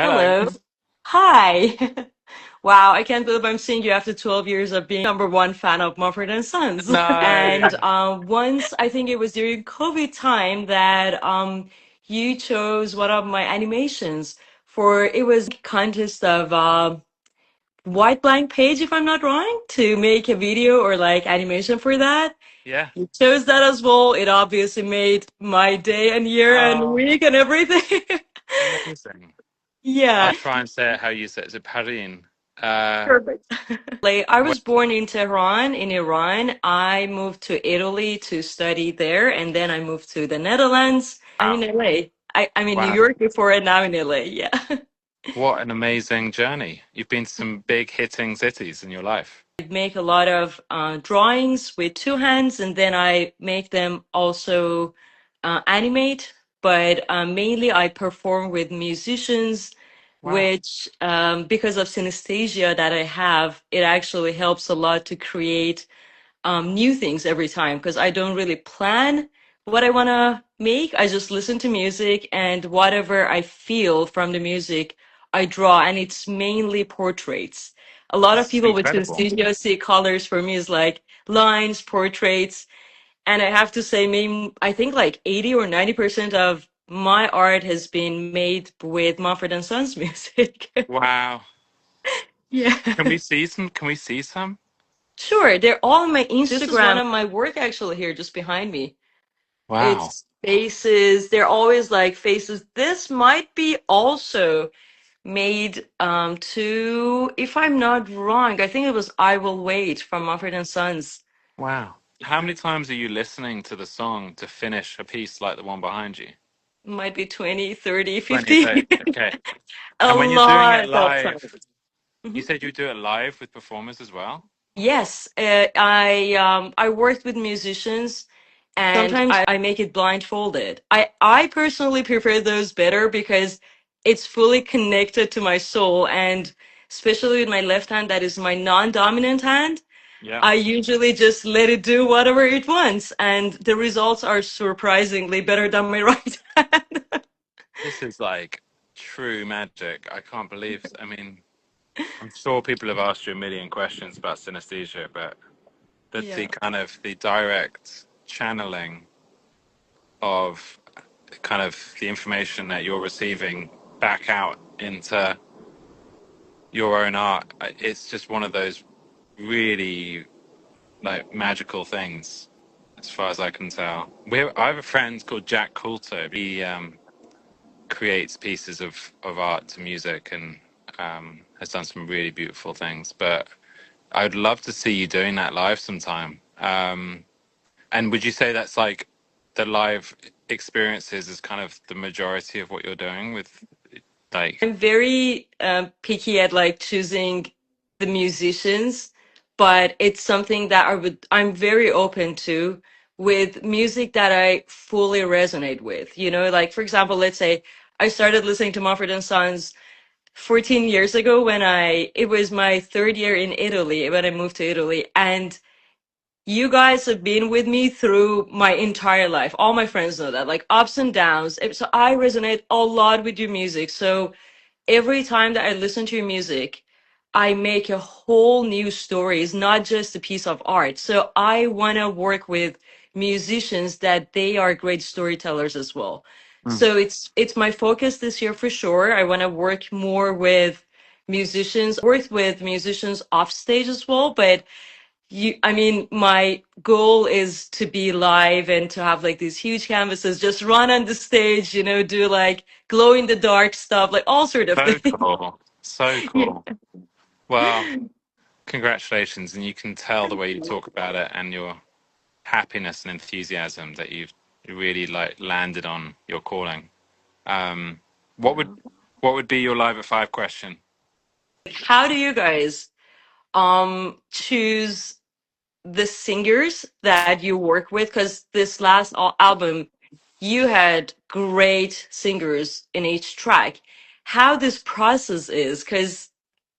Hello. Hello. Hi. Wow, I can't believe I'm seeing you after 12 years of being number one fan of Mumford and Sons. And No. once, I think it was during COVID time that you chose one of my animations for it was contest of white blank page, if I'm not wrong, to make a video or like animation for that. Yeah. You chose that as well. It obviously made my day and year and Oh, week and everything. amazing. I'll Yeah. try and say it how you say it. Is it Parin? Uh, Perfect. Like, I wh- was born in Tehran, in Iran. I moved to Italy to study there, and then I moved to the Netherlands. I'm in wow. LA. I'm in New Wow. York before, and now in LA. Yeah. What an amazing journey. You've been to some big hitting cities in your life. I make a lot of drawings with two hands, and then I make them also animate. But mainly, I perform with musicians, Wow. which because of synesthesia that I have, it actually helps a lot to create new things every time because I don't really plan what I want to make. I just listen to music and whatever I feel from the music, I draw, and it's mainly portraits. A lot of That's people with incredible. synesthesia see colors. For me is like lines, portraits, and I have to say, maybe I think like 80 or 90% of my art has been made with Mumford and Sons music. Wow. Yeah. Can we see some? Can we see some? Sure, they're all on my Instagram. This is one of my work actually here just behind me. Wow. It's faces. They're always like faces. This might be also made to, if I'm not wrong, I think it was I Will Wait from Mumford and Sons. Wow. How many times are you listening to the song to finish a piece like the one behind you? Might be 20, 30, 20, 50. 30. Okay. A And when you're doing it lot of live, times. you Mhm. said you do it live with performers as well? Yes, I worked with musicians and Sometimes I make it blindfolded. I personally prefer those better because it's fully connected to my soul, and especially with my left hand, that is my non-dominant hand. Yeah. I usually just let it do whatever it wants, and the results are surprisingly better than my right hand. This is like true magic. I can't believe. I mean, I'm sure people have asked you a million questions about synesthesia, but the Yeah. kind of the direct channeling of kind of the information that you're receiving back out into your own art, it's just one of those really like magical things, as far as I can tell. I have a friend called Jack Coulter. He creates pieces of art to music and has done some really beautiful things. But I would love to see you doing that live sometime. And would you say that's like the live experiences is kind of the majority of what you're doing with like, I'm very picky at like choosing the musicians, but it's something that I'm very open to with music that I fully resonate with. You know, like for example, let's say I started listening to Mumford and Sons 14 years ago when it was my third year in Italy when I moved to Italy, and you guys have been with me through my entire life. All my friends know that, like ups and downs. So I resonate a lot with your music. So every time that I listen to your music, I make a whole new story. It's not just a piece of art. So I want to work with musicians that they are great storytellers as well. mm, So it's my focus this year for sure. I want to work more with musicians, work with musicians off stage as well, but I mean, my goal is to be live and to have like these huge canvases, just run on the stage, do like glow in the dark stuff, like all sort of so things. cool, so Yeah. cool. Well, congratulations, and you can tell the way you talk about it and your happiness and enthusiasm that you've really like landed on your calling. Um, what would Yeah. what would be your live at five question? How do you guys choose the singers that you work with? Because this last album, you had great singers in each track. How this process is, because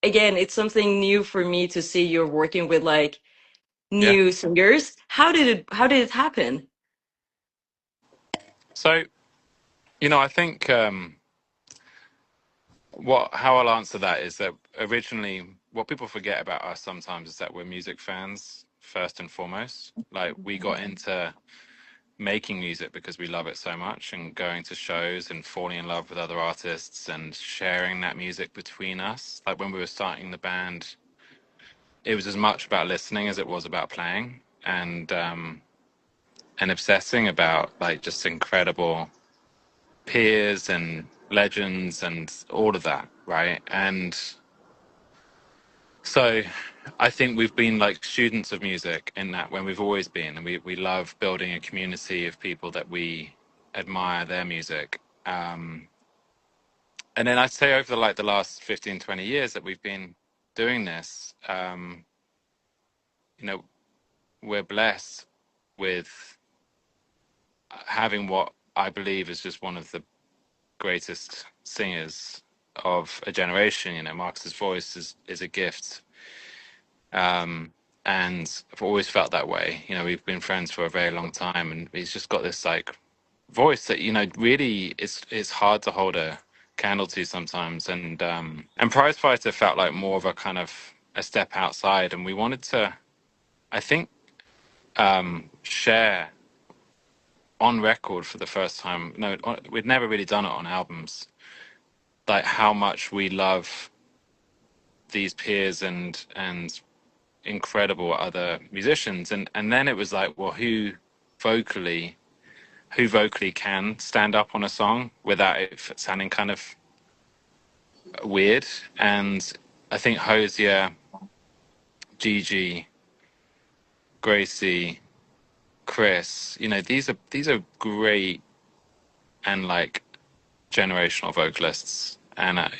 again, it's something new for me to see you're working with like Yeah. new singers. How did it happen? So, I think how I'll answer that is that originally, what people forget about us sometimes is that we're music fans first and foremost. Like we got into making music because we love it so much, and going to shows and falling in love with other artists and sharing that music between us. Like when we were starting the band, it was as much about listening as it was about playing, and obsessing about like just incredible peers and legends and all of that, right? And so I think we've been like students of music in that when we've always been, and we love building a community of people that we admire their music. And then I'd say over the last 15, 20 years that we've been doing this, you know, we're blessed with having what I believe is just one of the greatest singers of a generation. You know, Marcus's voice is a gift. And I've always felt that way. You know, we've been friends for a very long time, and he's just got this like voice that, you know, really it's hard to hold a candle to sometimes. And Prize Fighter felt like more of a kind of a step outside, and we wanted to, I think, share on record for the first time. No, we'd never really done it on albums. Like how much we love these peers and incredible other musicians, and then it was like, well, who vocally can stand up on a song without it sounding kind of weird. And I think Hosier, Gigi, Gracie, Chris, you know, these are great and like generational vocalists. And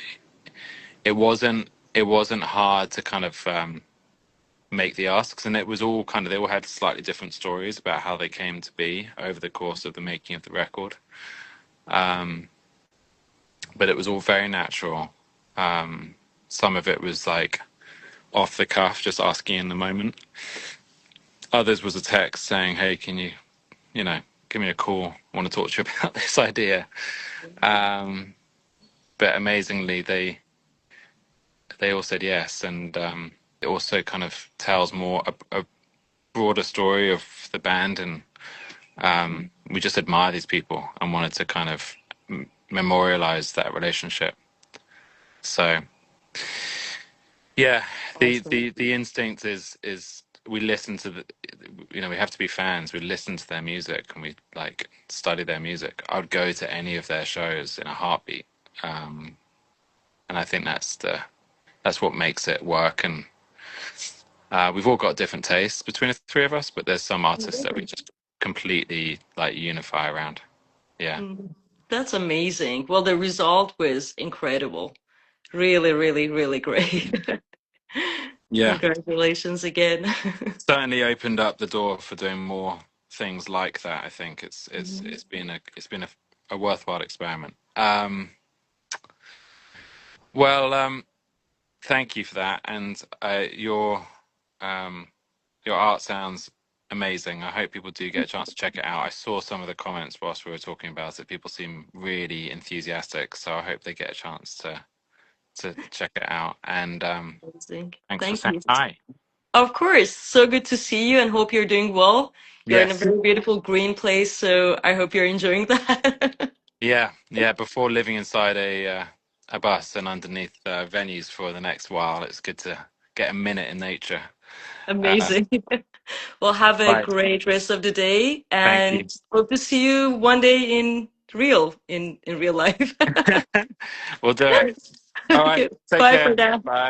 it wasn't hard to kind of make the asks, and it was all kind of, they all had slightly different stories about how they came to be over the course of the making of the record. But it was all very natural. Some of it was like off the cuff, just asking in the moment. Others was a text saying, "Hey, can you, you know, give me a call? I want to talk to you about this idea." But amazingly, they all said yes, and it also kind of tells more a broader story of the band, and we just admire these people and wanted to kind of memorialize that relationship. So yeah, Awesome. the instinct is we listen to the, you know, we have to be fans. We listen to their music and we like study their music. I would go to any of their shows in a heartbeat, and I think that's what makes it work. And we've all got different tastes between the three of us, but there's some artists that we just completely like unify around. Yeah. Mm. That's amazing. Well, the result was incredible. Really, really, really great. Yeah. Congratulations again. Certainly opened up the door for doing more things like that. I think Mhm. it's been a worthwhile experiment. Well, thank you for that, and um, your art sounds amazing. I hope people do get a chance to check it out. I saw some of the comments whilst we were talking about it. People seem really enthusiastic, so I hope they get a chance to check it out. And Amazing. thanks for Thank saying you. hi. Of course. So good to see you and hope you're doing well. You're in a Yes. very beautiful green place, so I hope you're enjoying that. Yeah, yeah. Before living inside a bus and underneath venues for the next while, it's good to get a minute in nature. Uh, Amazing. Well, have a right. great rest of the day Thank and you. hope to see you one day in real life. We'll do it. All right. Okay. Take Bye for care. now. Bye.